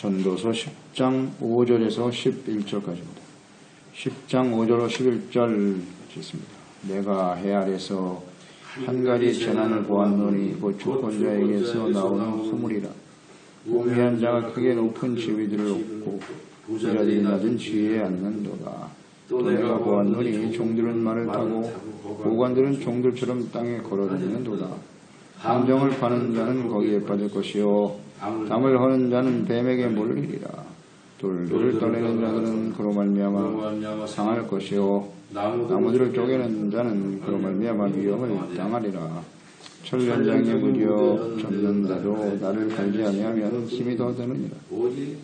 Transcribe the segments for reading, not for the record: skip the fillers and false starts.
전도서 10장 5절에서 11절까지입니다. 10장 5절로 11절 읽겠습니다. 내가 해 아래서 한 가지 재난을 보았노니 곧 주권자에게서 나오는 허물이라. 우매한 자가 크게 높은 지위들을 얻고 부자들이 낮은 지위에 앉는도다. 또 내가 보았노니 종들은 말을 타고 고관들은 종들처럼 땅에 걸어다니는도다. 함정을 파는 자는 거기에 빠질 것이요 담을 허는 자는 뱀에게 몰리리라. 돌들을 떠내는 자들은 그로 말미암아 상할 것이요 나무들을 쪼개는 자는 그로 말미암아 위험을 당하리라. 철련장에 무디어 젖는다도 나를 갈지 아니하면 힘이 더 드느니라.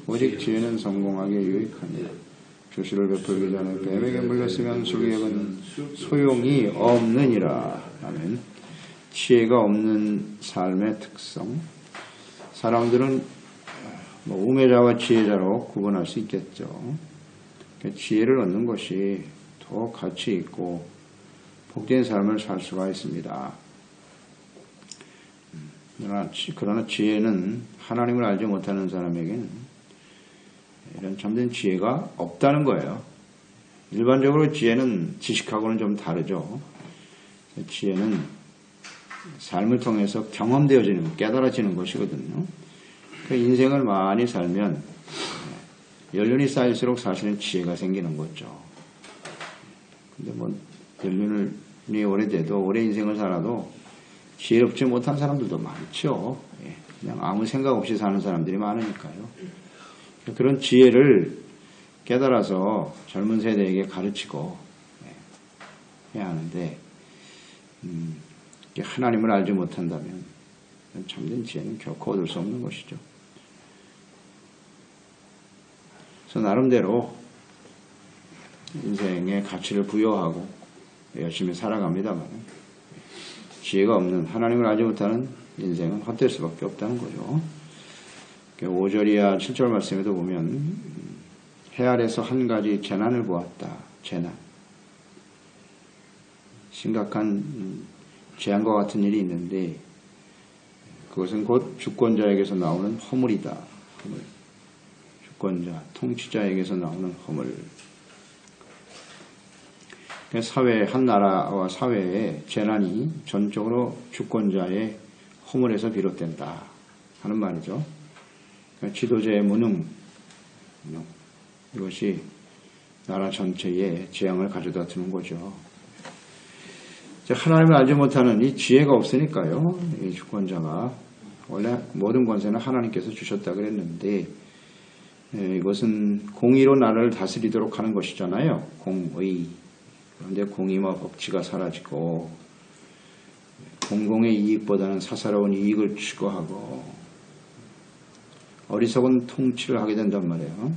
오직 지혜는 성공하게 유익하니라. 주시를 베풀기 전에 뱀에게 물렸으면 술객은 소용이 없느니라. 아멘. 지혜가 없는 삶의 특성. 사람들은 우매자와 지혜자로 구분할 수 있겠죠. 지혜를 얻는 것이 더 가치 있고 복된 삶을 살 수가 있습니다. 그러나 지혜는 하나님을 알지 못하는 사람에게는 이런 참된 지혜가 없다는 거예요. 일반적으로 지혜는 지식하고는 좀 다르죠. 지혜는 삶을 통해서 경험되어지는, 깨달아지는 것이거든요. 그 인생을 많이 살면 연륜이 쌓일수록 사실은 지혜가 생기는 거죠. 근데 연륜이 오래돼도, 오래 인생을 살아도 지혜롭지 못한 사람들도 많죠. 그냥 아무 생각 없이 사는 사람들이 많으니까요. 그런 지혜를 깨달아서 젊은 세대에게 가르치고 해야 하는데, 하나님을 알지 못한다면 참된 지혜는 결코 얻을 수 없는 것이죠. 그래서 나름대로 인생에 가치를 부여하고 열심히 살아갑니다만 지혜가 없는, 하나님을 알지 못하는 인생은 헛될 수밖에 없다는 거죠. 5절 이하 7절 말씀에도 보면 해 아래서 한 가지 재난을 보았다. 재난. 심각한 재앙과 같은 일이 있는데 그것은 곧 주권자에게서 나오는 허물이다. 허물. 주권자, 통치자에게서 나오는 허물. 사회, 한 나라와 사회의 재난이 전적으로 주권자의 허물에서 비롯된다 하는 말이죠. 지도자의 무능, 이것이 나라 전체에 재앙을 가져다 주는 거죠. 하나님을 알지 못하는 이 지혜가 없으니까요. 이 주권자가 원래 모든 권세는 하나님께서 주셨다 그랬는데 이것은 공의로 나라를 다스리도록 하는 것이잖아요. 공의. 그런데 공의와 법치가 사라지고 공공의 이익보다는 사사로운 이익을 추구하고 어리석은 통치를 하게 된단 말이에요.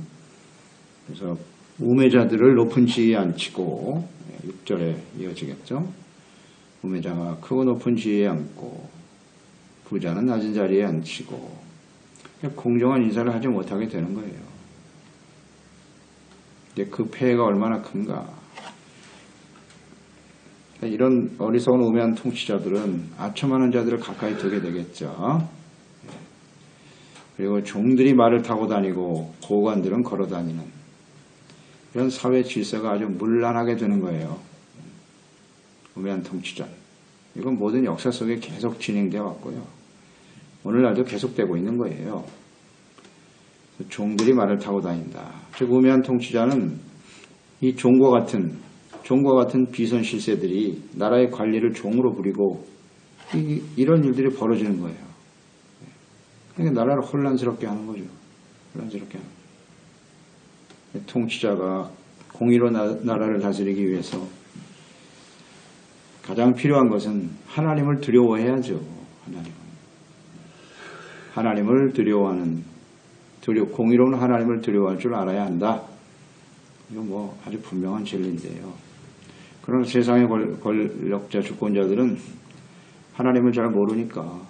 그래서 우매자들을 높은 지위에 앉히고 6절에 이어지겠죠. 우매자가 크고 높은 지위에 앉고 부자는 낮은 자리에 앉히고 공정한 인사를 하지 못하게 되는 거예요. 근데 그 폐해가 얼마나 큰가. 이런 어리석은 우매한 통치자들은 아첨하는 자들을 가까이 두게 되겠죠. 그리고 종들이 말을 타고 다니고 고관들은 걸어 다니는 이런 사회 질서가 아주 문란하게 되는 거예요. 우매한 통치자. 이건 모든 역사 속에 계속 진행되어 왔고요. 오늘날도 계속되고 있는 거예요. 종들이 말을 타고 다닌다. 즉 우매한 통치자는 이 종과 같은 비선 실세들이 나라의 관리를 종으로 부리고 이런 일들이 벌어지는 거예요. 그러니까 나라를 혼란스럽게 하는 거죠. 혼란스럽게 하는 거예요. 통치자가 공의로 나라를 다스리기 위해서 가장 필요한 것은 하나님을 두려워해야죠. 하나님을 두려워하는, 공의로운 하나님을 두려워할 줄 알아야 한다. 이건 아주 분명한 진리인데요. 그러나 세상의 권력자, 주권자들은 하나님을 잘 모르니까,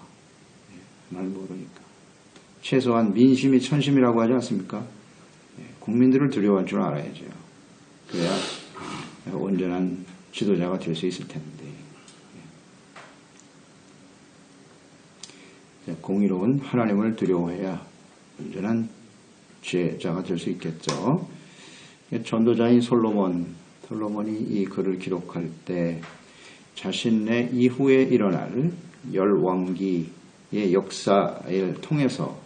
최소한 민심이 천심이라고 하지 않습니까? 국민들을 두려워할 줄 알아야죠. 그래야 온전한 지도자가 될 수 있을 텐데. 공의로운 하나님을 두려워해야 온전한 지혜자가 될 수 있겠죠. 전도자인 솔로몬이 이 글을 기록할 때 자신의 이후에 일어날 열왕기의 역사를 통해서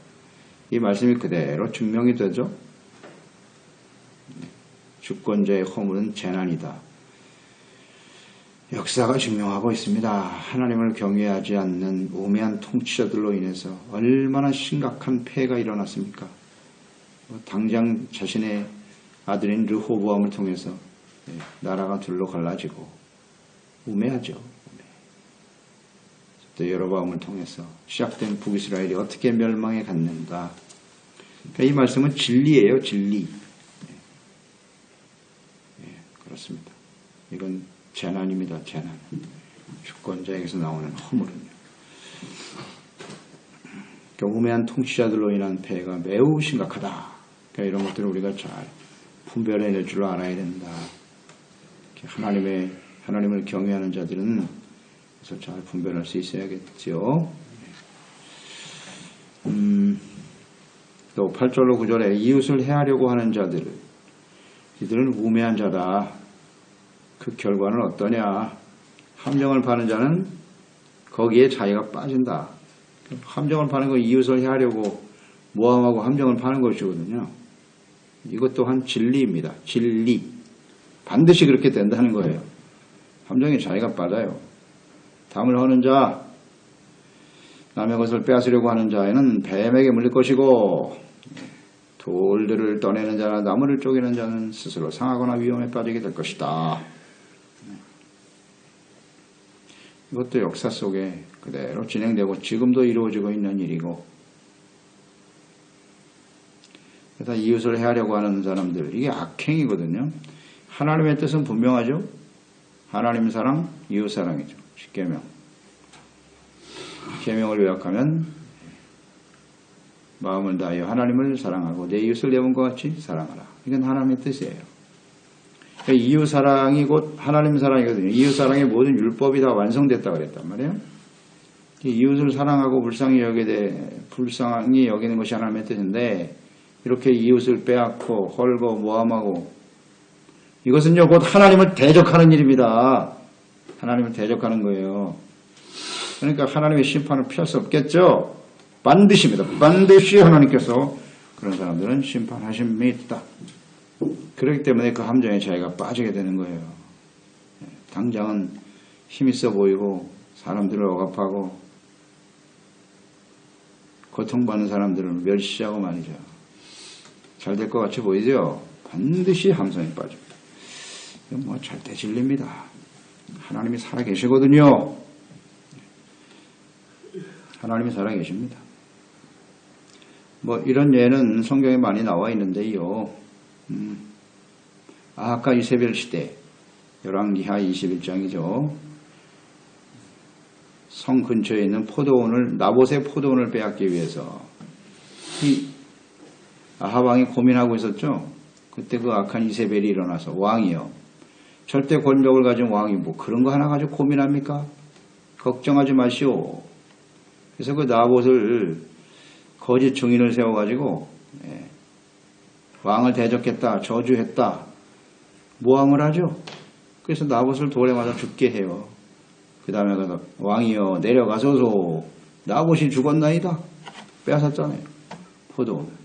이 말씀이 그대로 증명이 되죠. 주권자의 허물은 재난이다. 역사가 증명하고 있습니다. 하나님을 경외하지 않는 우매한 통치자들로 인해서 얼마나 심각한 폐해가 일어났습니까? 당장 자신의 아들인 르호보암을 통해서 나라가 둘로 갈라지고 우매하죠. 또 여로보암을 통해서 시작된 북이스라엘이 어떻게 멸망해 갔는가. 그러니까 이 말씀은 진리예요. 진리. 그렇습니다. 이건 재난입니다. 재난. 주권자에게서 나오는 허물은요. 그러니까 우매한 통치자들로 인한 폐해가 매우 심각하다. 그러니까 이런 것들을 우리가 잘 분별해낼 줄 알아야 된다. 하나님을 경외하는 자들은 그래서 잘 분별할 수 있어야겠죠. 또 8절로 9절에 이웃을 해하려고 하는 자들, 이들은 우매한 자다. 그 결과는 어떠냐? 함정을 파는 자는 거기에 자기가 빠진다. 함정을 파는 건 이웃을 해하려고 모함하고 함정을 파는 것이거든요. 이것 또한 진리입니다. 진리. 반드시 그렇게 된다는 거예요. 함정에 자기가 빠져요. 담을 허는 자, 남의 것을 빼앗으려고 하는 자에는 뱀에게 물릴 것이고, 돌들을 떠내는 자나 나무를 쪼개는 자는 스스로 상하거나 위험에 빠지게 될 것이다. 이것도 역사 속에 그대로 진행되고 지금도 이루어지고 있는 일이고, 그래서 이웃을 해하려고 하는 사람들, 이게 악행이거든요. 하나님의 뜻은 분명하죠. 하나님 사랑, 이웃 사랑이죠. 십계명. 계명을 요약하면 마음을 다하여 하나님을 사랑하고 내 이웃을 내 몸과 같이 사랑하라. 이건 하나님의 뜻이에요. 이웃 사랑이 곧 하나님 사랑이거든요. 이웃 사랑의 모든 율법이 다 완성됐다고 그랬단 말이에요. 이웃을 사랑하고 불쌍히 여기는 것이 하나님의 뜻인데, 이렇게 이웃을 빼앗고 헐고 모함하고, 이것은요 곧 하나님을 대적하는 일입니다. 하나님을 대적하는 거예요. 그러니까 하나님의 심판을 피할 수 없겠죠. 반드시입니다. 반드시 하나님께서 그런 사람들은 심판하십니다. 그렇기 때문에 그 함정에 자기가 빠지게 되는 거예요. 당장은 힘있어 보이고 사람들을 억압하고 고통받는 사람들을 멸시하고 말이죠. 잘 될 것 같이 보이죠? 반드시 함정에 빠집니다. 이건 뭐 절대 진리입니다. 하나님이 살아계시거든요. 하나님이 살아계십니다. 뭐 이런 예는 성경에 많이 나와 있는데요. 아하카 이세벨 시대, 열왕기하 21장이죠. 성 근처에 있는 나봇의 포도원을 빼앗기 위해서 이 아합 왕이 고민하고 있었죠. 그때 그 악한 이세벨이 일어나서, 왕이요, 절대 권력을 가진 왕이 뭐 그런 거 하나 가지고 고민합니까? 걱정하지 마시오. 그래서 그 나봇을 거짓 증인을 세워가지고 왕을 대적했다, 저주했다, 모함을 하죠. 그래서 나봇을 돌에 맞아 죽게 해요. 그 다음에 가서, 왕이여 내려가소서, 나봇이 죽었나이다. 빼앗았잖아요, 포도원을.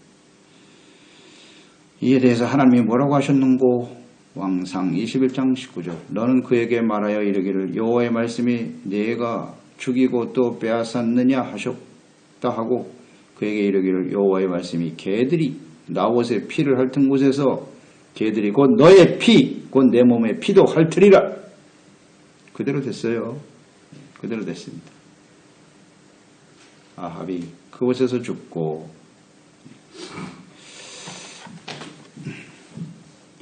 이에 대해서 하나님이 뭐라고 하셨는고? 왕상 21장 19절. 너는 그에게 말하여 이르기를 여호와의 말씀이 네가 죽이고 또 빼앗았느냐 하셨다 하고, 그에게 이르기를 여호와의 말씀이 개들이 나봇의 피를 핥은 곳에서 개들이 곧 너의 피, 곧 내 몸의 피도 핥으리라. 그대로 됐어요. 그대로 됐습니다. 아합이 그곳에서 죽고,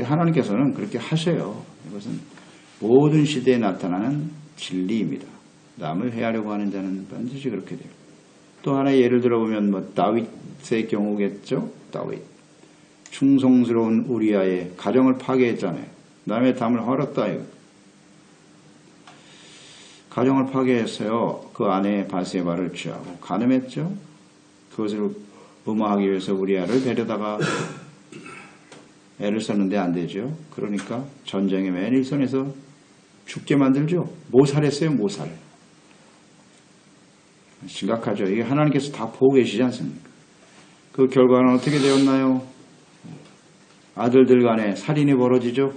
하나님께서는 그렇게 하셔요. 이것은 모든 시대에 나타나는 진리입니다. 남을 해하려고 하는 자는 반드시 그렇게 돼요. 또 하나의 예를 들어보면 다윗의 경우겠죠. 다윗. 충성스러운 우리아의 가정을 파괴했잖아요. 남의 담을 헐었다. 이거. 가정을 파괴했어요. 그 아내 바세바를 취하고 간음했죠. 그것을 부모하기 위해서 우리 애를 데려다가 애를 썼는데 안 되죠. 그러니까 전쟁의 맨 일선에서 죽게 만들죠. 모살했어요. 모살. 심각하죠. 이게 하나님께서 다 보고 계시지 않습니까? 그 결과는 어떻게 되었나요? 아들들 간에 살인이 벌어지죠.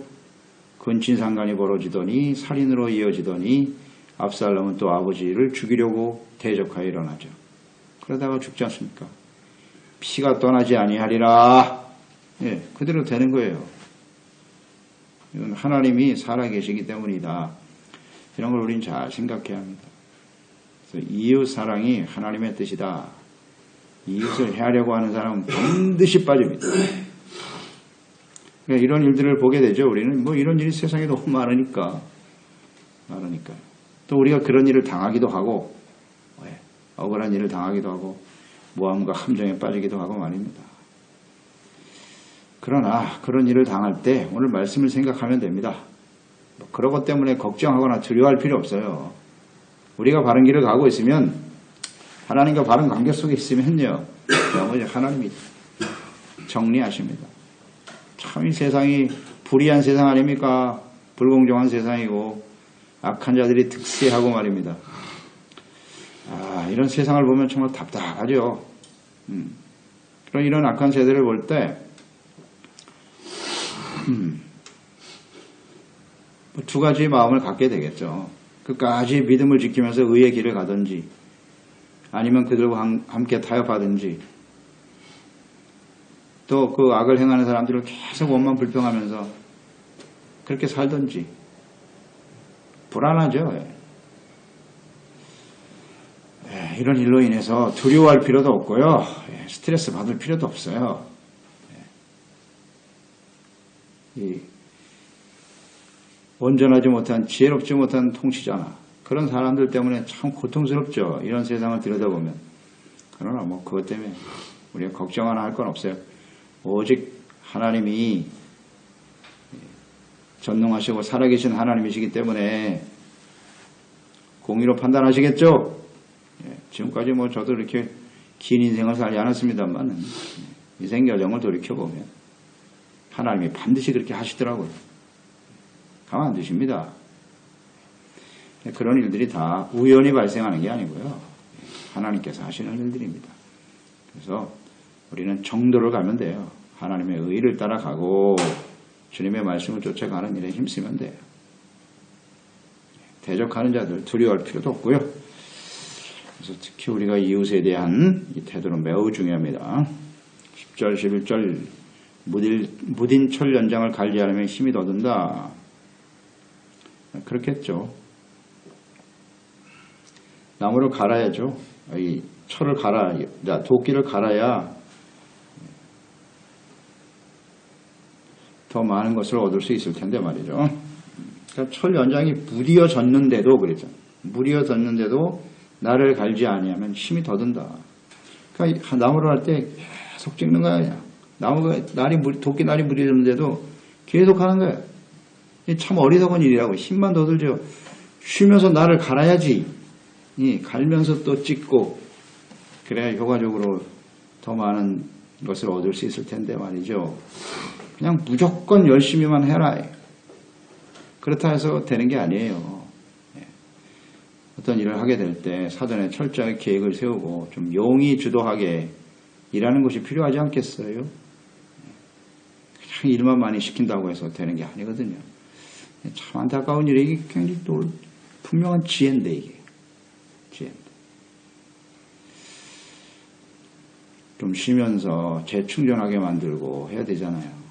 근친상간이 벌어지더니 살인으로 이어지더니 압살롬은 또 아버지를 죽이려고 대적하여 일어나죠. 그러다가 죽지 않습니까? 피가 떠나지 아니하리라. 예, 그대로 되는 거예요. 이건 하나님이 살아계시기 때문이다. 이런 걸 우리는 잘 생각해야 합니다. 그래서 이웃 사랑이 하나님의 뜻이다. 이웃을 해하려고 하는 사람은 반드시 빠집니다. 그러니까 이런 일들을 보게 되죠. 우리는 뭐 이런 일이 세상에 너무 많으니까. 또 우리가 그런 일을 당하기도 하고, 억울한 일을 당하기도 하고, 모함과 함정에 빠지기도 하고 말입니다. 그러나 그런 일을 당할 때 오늘 말씀을 생각하면 됩니다. 그런 것 때문에 걱정하거나 두려워할 필요 없어요. 우리가 바른 길을 가고 있으면, 하나님과 바른 관계 속에 있으면요, 나머지 하나님이 정리하십니다. 참 이 세상이 불의한 세상 아닙니까? 불공정한 세상이고 악한 자들이 득세하고 말입니다. 이런 세상을 보면 정말 답답하죠. 그런 이런 악한 세대를 볼 때 두 가지의 마음을 갖게 되겠죠. 끝까지 믿음을 지키면서 의의 길을 가든지, 아니면 그들과 함께 타협하든지, 또 그 악을 행하는 사람들을 계속 원만 불평하면서 그렇게 살든지. 불안하죠. 이런 일로 인해서 두려워할 필요도 없고요. 스트레스 받을 필요도 없어요. 이 온전하지 못한, 지혜롭지 못한 통치자나 그런 사람들 때문에 참 고통스럽죠. 이런 세상을 들여다보면. 그러나 뭐 그것 때문에 우리가 걱정 하나 할 건 없어요. 오직 하나님이 전능하시고 살아계신 하나님이시기 때문에 공의로 판단하시겠죠. 지금까지 뭐 저도 이렇게 긴 인생을 살지 않았습니다만, 인생 여정을 돌이켜보면 하나님이 반드시 그렇게 하시더라고요. 가만 안 두십니다. 그런 일들이 다 우연히 발생하는 게 아니고요. 하나님께서 하시는 일들입니다. 그래서 우리는 정도를 가면 돼요. 하나님의 의를 따라가고 주님의 말씀을 쫓아가는 일에 힘쓰면 돼요. 대적하는 자들 두려워할 필요도 없고요. 그래서 특히 우리가 이웃에 대한 이 태도는 매우 중요합니다. 10절 11절 무딘 철 연장을 관리하려면 힘이 더 든다. 그렇겠죠. 나무를 갈아야죠. 이 철을 갈아야, 도끼를 갈아야 더 많은 것을 얻을 수 있을 텐데 말이죠. 그러니까 철 연장이 무디어졌는데도 그랬죠. 무디어졌는데도 나를 갈지 아니하면 힘이 더 든다. 그러니까 나무를 할 때 계속 찍는 거야. 나무가 도끼 날이 무디어졌는데도 계속 하는 거야. 참 어리석은 일이라고. 힘만 더 들죠. 쉬면서 나를 갈아야지. 갈면서 또 찍고 그래야 효과적으로 더 많은 것을 얻을 수 있을 텐데 말이죠. 그냥 무조건 열심히만 해라. 그렇다 해서 되는 게 아니에요. 어떤 일을 하게 될 때 사전에 철저하게 계획을 세우고 좀 용이 주도하게 일하는 것이 필요하지 않겠어요? 그냥 일만 많이 시킨다고 해서 되는 게 아니거든요. 참 안타까운 일이 이게 굉장히 또 분명한 지혜인데 이게. 지혜인데. 좀 쉬면서 재충전하게 만들고 해야 되잖아요.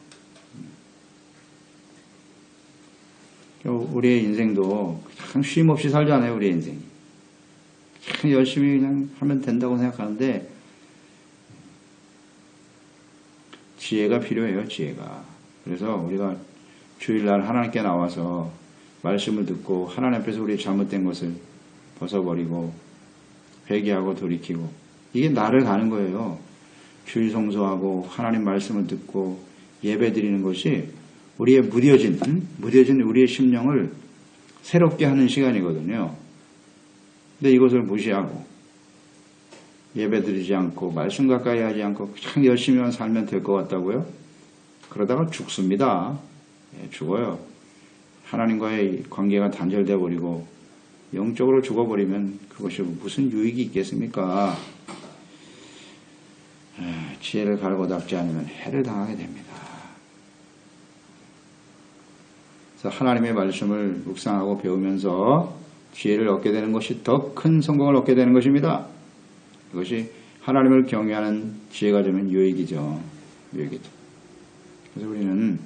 우리의 인생도 참 쉼 없이 살잖아요. 우리의 인생이. 참 열심히 그냥 하면 된다고 생각하는데 지혜가 필요해요. 지혜가. 그래서 우리가 주일날 하나님께 나와서 말씀을 듣고 하나님 앞에서 우리의 잘못된 것을 벗어버리고 회개하고 돌이키고 이게 나를 가는 거예요. 주일 성수하고 하나님 말씀을 듣고 예배 드리는 것이 우리의 무뎌진 우리의 심령을 새롭게 하는 시간이거든요. 근데 이것을 무시하고 예배드리지 않고 말씀 가까이 하지 않고 그냥 열심히만 살면 될 것 같다고요? 그러다가 죽습니다. 예, 죽어요. 하나님과의 관계가 단절되어 버리고 영적으로 죽어버리면 그것이 무슨 유익이 있겠습니까? 지혜를 가르고 닦지 않으면 해를 당하게 됩니다. 그래서 하나님의 말씀을 묵상하고 배우면서 지혜를 얻게 되는 것이 더 큰 성공을 얻게 되는 것입니다. 그것이 하나님을 경외하는 지혜가 되면 유익이죠. 유익이죠. 그래서 우리는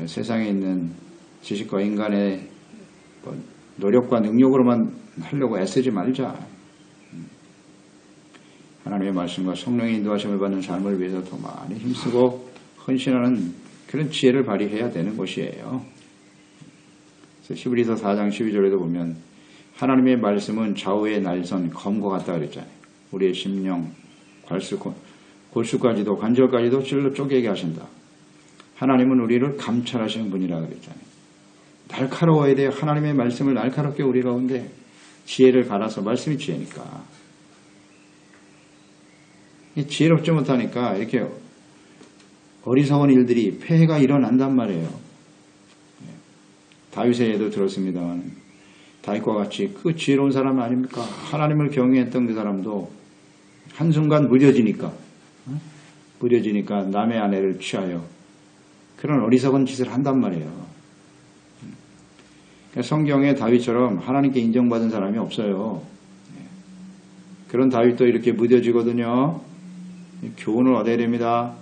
세상에 있는 지식과 인간의 노력과 능력으로만 하려고 애쓰지 말자. 하나님의 말씀과 성령의 인도하심을 받는 삶을 위해서 더 많이 힘쓰고 헌신하는 그런 지혜를 발휘해야 되는 것이에요. 그래서 히브리서 4장 12절에도 보면 하나님의 말씀은 좌우의 날선 검과 같다 그랬잖아요. 우리의 심령, 골수까지도 관절까지도 찔러 쪼개게 하신다. 하나님은 우리를 감찰하시는 분이라 그랬잖아요. 날카로워야 돼요. 하나님의 말씀을 날카롭게 우리 가운데 지혜를 갈아서 말씀이 지혜니까. 지혜롭지 못하니까 이렇게 어리석은 일들이 폐해가 일어난단 말이에요. 다윗의 예도 들었습니다만 다윗과 같이 그 지혜로운 사람 아닙니까? 하나님을 경외했던 그 사람도 한순간 무뎌지니까 남의 아내를 취하여 그런 어리석은 짓을 한단 말이에요. 성경에 다윗처럼 하나님께 인정받은 사람이 없어요. 그런 다윗도 이렇게 무뎌지거든요. 교훈을 얻어야 됩니다.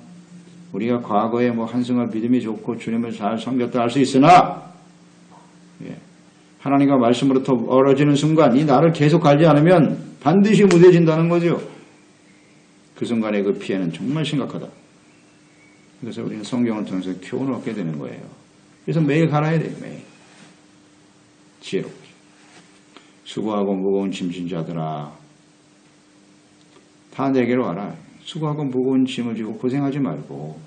우리가 과거에 한순간 믿음이 좋고 주님을 잘 섬겼다 할 수 있으나 하나님과 말씀으로부터 멀어지는 순간 이 나를 계속 갈지 않으면 반드시 무뎌진다는 거죠. 그 순간의 그 피해는 정말 심각하다. 그래서 우리는 성경을 통해서 교훈을 얻게 되는 거예요. 그래서 매일 갈아야 돼요. 매일. 지혜롭게. 수고하고 무거운 짐진 자들아 다 내게로 와라. 수고하고 무거운 짐을 지고 고생하지 말고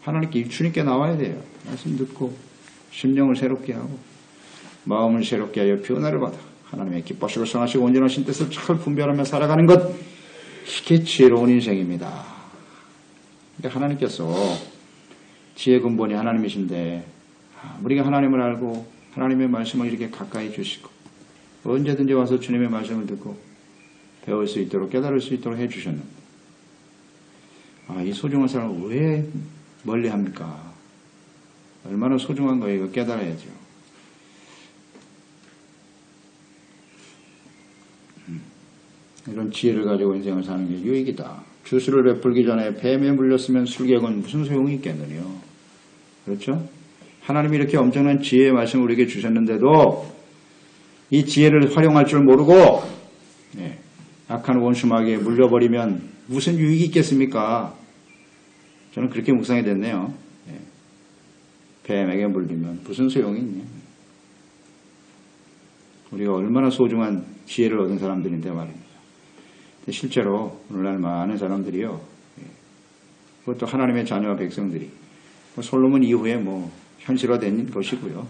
하나님께 주님께 나와야 돼요. 말씀 듣고 심령을 새롭게 하고 마음을 새롭게 하여 변화를 받아 하나님의 기뻐하시고 선하시고 온전하신 뜻을 잘 분별하며 살아가는 것 이게 지혜로운 인생입니다. 그러니까 하나님께서 지혜 근본이 하나님이신데 우리가 하나님을 알고 하나님의 말씀을 이렇게 가까이 주시고 언제든지 와서 주님의 말씀을 듣고 배울 수 있도록 깨달을 수 있도록 해주셨는데 이 소중한 사람을 왜 멀리합니까? 얼마나 소중한 거예요. 이거 깨달아야죠. 이런 지혜를 가지고 인생을 사는 게 유익이다. 주술을 베풀기 전에 뱀에 물렸으면 술객은 무슨 소용이 있겠느냐. 그렇죠? 하나님이 이렇게 엄청난 지혜의 말씀을 우리에게 주셨는데도 이 지혜를 활용할 줄 모르고 악한 원수마귀에 물려버리면 무슨 유익이 있겠습니까? 저는 그렇게 묵상이 됐네요. 뱀에게 물리면 무슨 소용이 있냐. 우리가 얼마나 소중한 지혜를 얻은 사람들인데 말입니다. 실제로 오늘날 많은 사람들이요. 그것도 하나님의 자녀와 백성들이 솔로몬 이후에 현실화된 것이고요.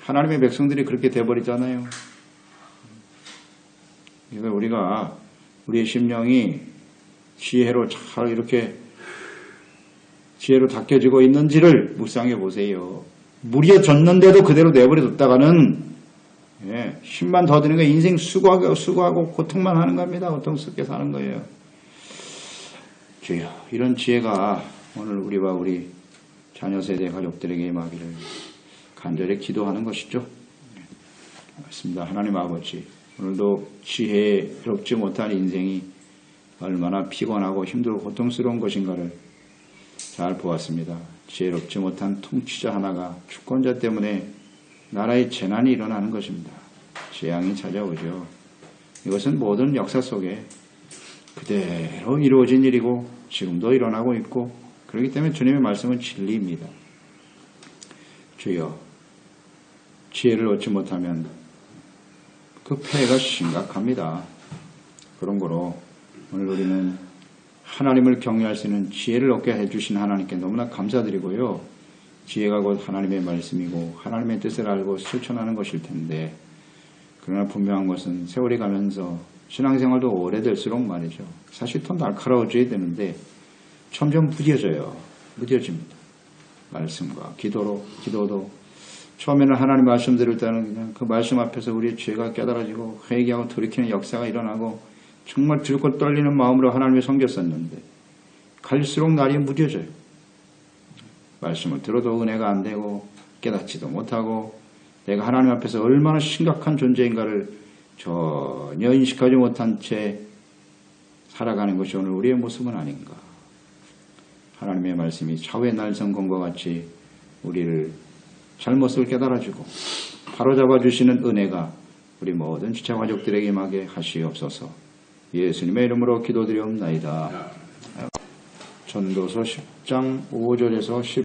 하나님의 백성들이 그렇게 돼버리잖아요. 그래서 우리가 우리의 심령이 지혜로 잘 이렇게 지혜로 닦여지고 있는지를 묵상해 보세요. 무뎌졌는데도 그대로 내버려뒀다가는 10만 더 드는 거 인생 수고하고 고통만 하는 겁니다. 고통스럽게 사는 거예요. 주여 이런 지혜가 오늘 우리와 우리 자녀 세대 가족들에게 임하기를 간절히 기도하는 것이죠. 맞습니다. 하나님 아버지 오늘도 지혜롭지 못한 인생이 얼마나 피곤하고 힘들고 고통스러운 것인가를 잘 보았습니다. 지혜롭지 못한 통치자 하나가 주권자 때문에 나라의 재난이 일어나는 것입니다. 재앙이 찾아오죠. 이것은 모든 역사 속에 그대로 이루어진 일이고 지금도 일어나고 있고 그렇기 때문에 주님의 말씀은 진리입니다. 주여 지혜를 얻지 못하면 그 폐해가 심각합니다. 그런 거로 오늘 우리는 하나님을 경외할 수 있는 지혜를 얻게 해주신 하나님께 너무나 감사드리고요. 지혜가 곧 하나님의 말씀이고 하나님의 뜻을 알고 실천하는 것일 텐데 그러나 분명한 것은 세월이 가면서 신앙생활도 오래될수록 말이죠. 사실 더 날카로워져야 되는데 점점 무뎌져요. 무뎌집니다. 말씀과 기도도 처음에는 하나님 말씀 들을 때는 그냥 그 말씀 앞에서 우리의 죄가 깨달아지고 회개하고 돌이키는 역사가 일어나고 정말 들고 떨리는 마음으로 하나님을 섬겼었는데 갈수록 날이 무뎌져요. 말씀을 들어도 은혜가 안 되고 깨닫지도 못하고 내가 하나님 앞에서 얼마나 심각한 존재인가를 전혀 인식하지 못한 채 살아가는 것이 오늘 우리의 모습은 아닌가. 하나님의 말씀이 좌우의 날성검과 같이 우리를 잘못을 깨달아주고 바로잡아 주시는 은혜가 우리 모든 지체 가족들에게 임하게 하시옵소서. 예수님의 이름으로 기도드리옵나이다. 전도서 10장 5절에서 10